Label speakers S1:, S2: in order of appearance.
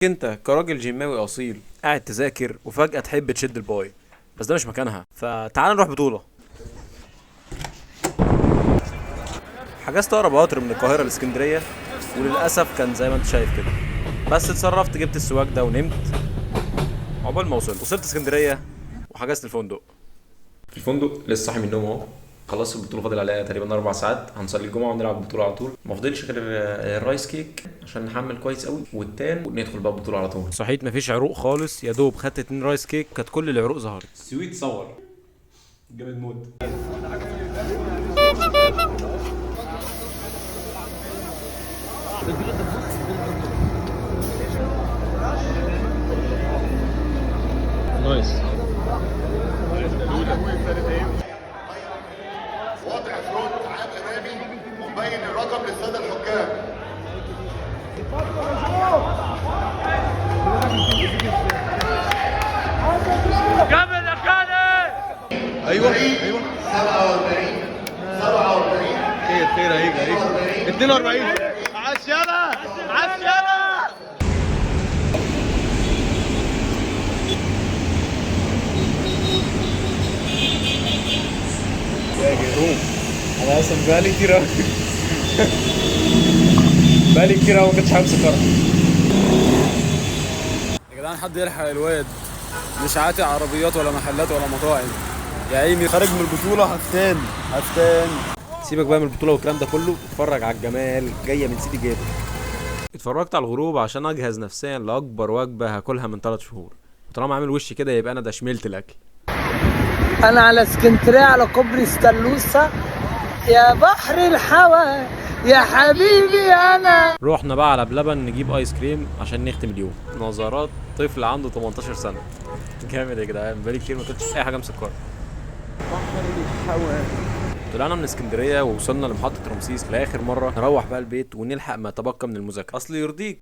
S1: انت كراجل جيماوي اصيل قاعد تذاكر وفجأة تحب تشد الباي، بس ده مش مكانها، فتعال نروح بطولة. حجزت اقرب قطر من القاهرة لاسكندرية، وللأسف كان زي ما انت شايف كده، بس اتصرفت جبت السواق ده ونمت. عقبال ما وصلت اسكندرية وحجزت الفندق. في الفندق لسه صاحي من النوم اهو. خلاص البطولة فاضل عليها تقريبا 4 ساعات، هنصلي الجمعة ونلعب البطولة على طول. ما فضلش غير الرايس كيك عشان نحمل كويس قوي والتان وندخل بقى البطولة على طول. صحيت مفيش عروق خالص، يا دوب خدت 2 رايس كيك كانت كل العروق ظهرت. سويت صور جامد موت. نايس.
S2: وضع فرونت عام امامي ومبين الرقم للساده الحكام.
S3: كمل يا خالد.
S2: ايوه 47
S4: خير هيجي 42. عاش يلا عاش يلا.
S1: يا جروم انا اصلا بقالي كتير قوي بقالي كتير قوي ما كنتش حابب سكر.
S5: يا جدعان حد يلحق الواد، مش عاتق عربيات ولا محلات ولا مطاعم، يا عيني خارج من البطولة هفتان.
S1: سيبك بقى من البطولة والكلام ده كله، اتفرج على الجمال جاية من سيدي جابر. اتفرجت على الغروب عشان اجهز نفسيا لاكبر وجبة هاكلها من 3 شهور، وطالما عامل وش كده يبقى انا ده شملت الاكل.
S6: انا على اسكندريه على كوبري ستانلوسا، يا بحر الحوا يا حبيبي انا.
S1: رحنا بقى على بلبن نجيب ايس كريم عشان نختم اليوم. نظرات طفل عنده 18 سنة. جامد يا جدعان، بقالي كتير ما اكلتش اي حاجة مسكرة. طلعنا من اسكندرية ووصلنا لمحطة رمسيس لآخر مرة نروح بقى البيت ونلحق ما تبقى من المذاكرة. اصل يرضيك